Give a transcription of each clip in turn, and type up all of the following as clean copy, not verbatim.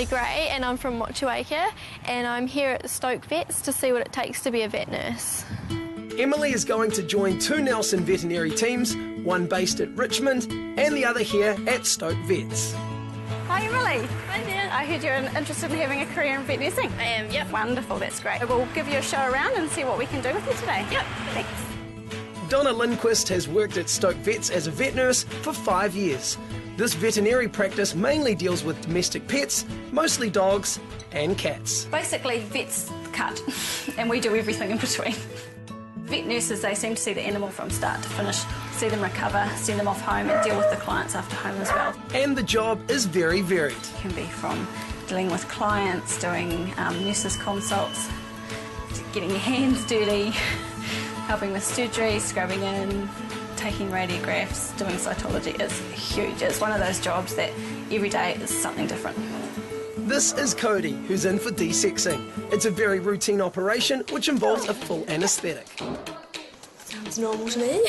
Emily Gray and I'm from Motueka and I'm here at Stoke Vets to see what it takes to be a vet nurse. Emily is going to join two Nelson veterinary teams, one based at Richmond and the other here at Stoke Vets. Hi Emily. Hi there. I heard you're interested in having a career in vet nursing. I am, yep. Wonderful, that's great. We'll give you a show around and see what we can do with you today. Yep. Thanks. Donna Lindquist has worked at Stoke Vets as a vet nurse for 5 years. This veterinary practice mainly deals with domestic pets, mostly dogs and cats. Basically, vets cut and we do everything in between. Vet nurses, they seem to see the animal from start to finish, see them recover, send them off home and deal with the clients after home as well. And the job is very varied. It can be from dealing with clients, doing nurses consults, getting your hands dirty, helping with surgery, scrubbing in, taking radiographs, doing cytology. It's huge. It's one of those jobs that every day is something different. This is Cody, who's in for desexing. It's a very routine operation which involves a full anaesthetic. Sounds normal to me.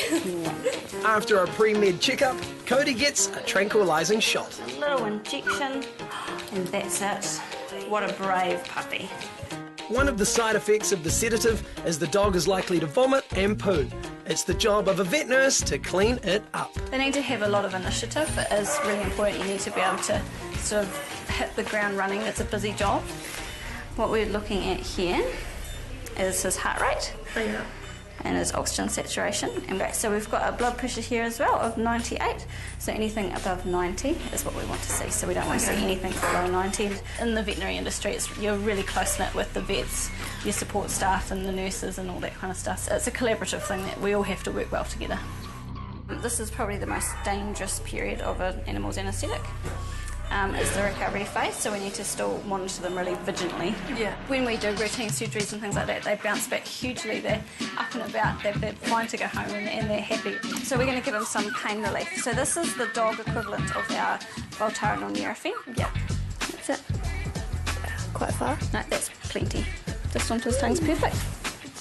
After a pre-med checkup, Cody gets a tranquilising shot. A little injection and that's it. What a brave puppy. One of the side effects of the sedative is the dog is likely to vomit and poo. It's the job of a vet nurse to clean it up. They need to have a lot of initiative. It is really important. You need to be able to sort of hit the ground running. It's a busy job. What we're looking at here is his heart rate. Oh, yeah. And his oxygen saturation. And so we've got a blood pressure here as well of 98. So anything above 90 is what we want to see. So we don't want to see anything below 90. In the veterinary industry, you're really close-knit with the vets, your support staff and the nurses and all that kind of stuff. So it's a collaborative thing that we all have to work well together. This is probably the most dangerous period of an animal's anaesthetic. Is the recovery phase, so we need to still monitor them really vigilantly. Yeah. When we do routine surgeries and things like that, they bounce back hugely. They're up and about, they're fine to go home and they're happy. So we're going to give them some pain relief. So this is the dog equivalent of our Voltaren or Nurofen. Yep. That's it. Quite far. No, that's plenty. Just onto his tongue's perfect.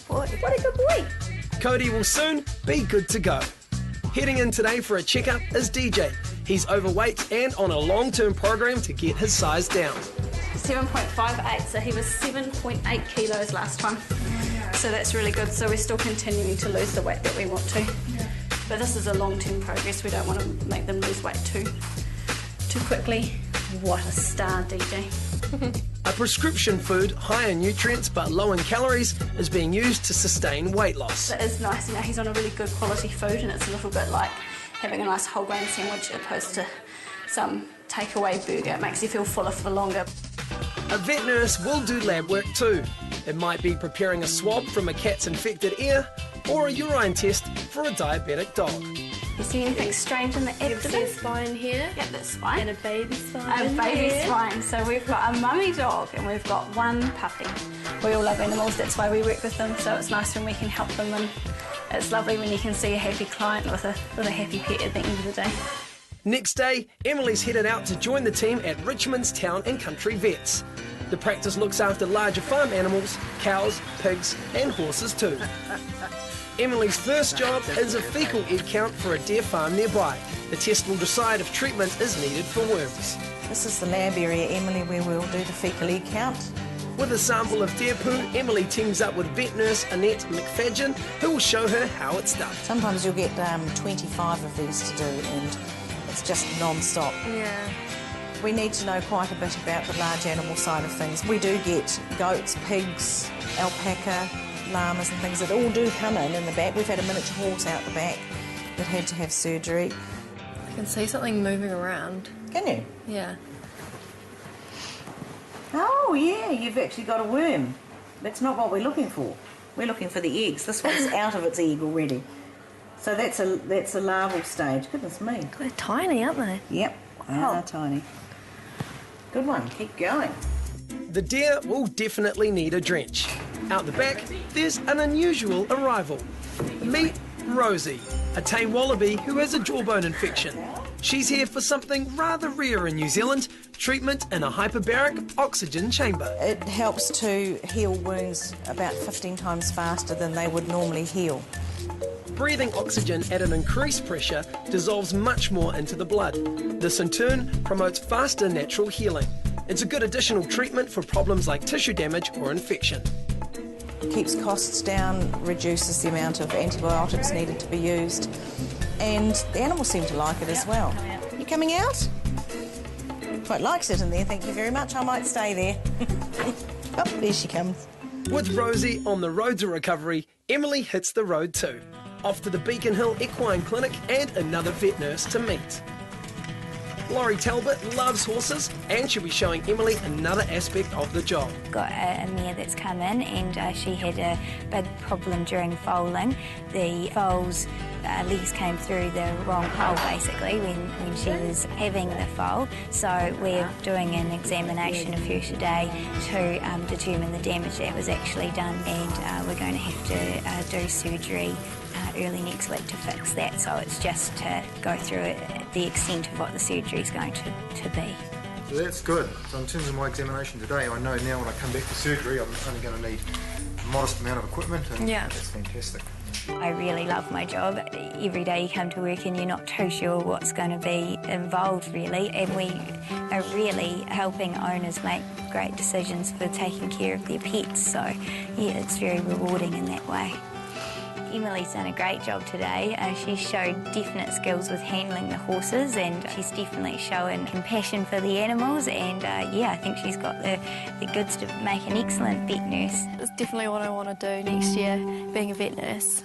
Boy. What a good boy. Cody will soon be good to go. Heading in today for a checkup is DJ. He's overweight and on a long-term program to get his size down. 7.58, so he was 7.8 kilos last time. So that's really good. So we're still continuing to lose the weight that we want to. But this is a long-term progress. We don't want to make them lose weight too quickly. What a star, DJ. A prescription food high in nutrients but low in calories is being used to sustain weight loss. It is nice, you know, he's on a really good quality food and it's a little bit like having a nice whole grain sandwich opposed to some takeaway burger. It makes you feel fuller for longer. A vet nurse will do lab work too. It might be preparing a swab from a cat's infected ear or a urine test for a diabetic dog. You see anything strange in the abdomen? See a spine here. Yep, that's spine. And a baby spine. A baby here. spine. So we've got a mummy dog and we've got one puppy. We all love animals, that's why we work with them, so it's nice when we can help them and it's lovely when you can see a happy client with a happy pet at the end of the day. Next day, Emily's headed out to join the team at Richmond's Town and Country Vets. The practice looks after larger farm animals, cows, pigs and horses too. Emily's first job is a fecal egg count for a deer farm nearby. The test will decide if treatment is needed for worms. This is the lab area, Emily, where we'll do the fecal egg count. With a sample of deer poo, Emily teams up with vet nurse Annette McFadgen, who will show her how it's done. Sometimes you'll get 25 of these to do and it's just non-stop. Yeah. We need to know quite a bit about the large animal side of things. We do get goats, pigs, alpaca, llamas and things that all do come in the back. We've had a miniature horse out the back that had to have surgery. I can see something moving around. Can you? Yeah. Oh yeah, you've actually got a worm. That's not what we're looking for. We're looking for the eggs. This one's out of its egg already. So that's a larval stage. Goodness me. They're tiny, aren't they? Yep, they are tiny. Good one, keep going. The deer will definitely need a drench. Out the back, there's an unusual arrival. Meet Rosie, a tame wallaby who has a jawbone infection. She's here for something rather rare in New Zealand, treatment in a hyperbaric oxygen chamber. It helps to heal wounds about 15 times faster than they would normally heal. Breathing oxygen at an increased pressure dissolves much more into the blood. This in turn promotes faster natural healing. It's a good additional treatment for problems like tissue damage or infection. Keeps costs down, reduces the amount of antibiotics needed to be used, and the animals seem to like it as well. You coming out? Quite likes it in there, thank you very much. I might stay there. Oh, there she comes. With Rosie on the road to recovery, Emily hits the road too. Off to the Beacon Hill Equine Clinic and another vet nurse to meet. Laurie Talbot loves horses and she'll be showing Emily another aspect of the job. Got a mare that's come in and she had a big problem during foaling. The foal's legs came through the wrong hole basically when she was having the foal. So we're doing an examination of her today to determine the damage that was actually done, and we're going to have to do surgery early next week to fix that. So it's just to go through the extent of what the surgery is going to be. So that's good. So in terms of my examination today, I know now when I come back for surgery I'm only going to need a modest amount of equipment, and that's fantastic. I really love my job. Every day you come to work and you're not too sure what's going to be involved really, and we are really helping owners make great decisions for taking care of their pets, so yeah, it's very rewarding in that way. Emily's done a great job today. She's showed definite skills with handling the horses, and she's definitely showing compassion for the animals, and yeah, I think she's got the goods to make an excellent vet nurse. It's definitely what I want to do next year, being a vet nurse.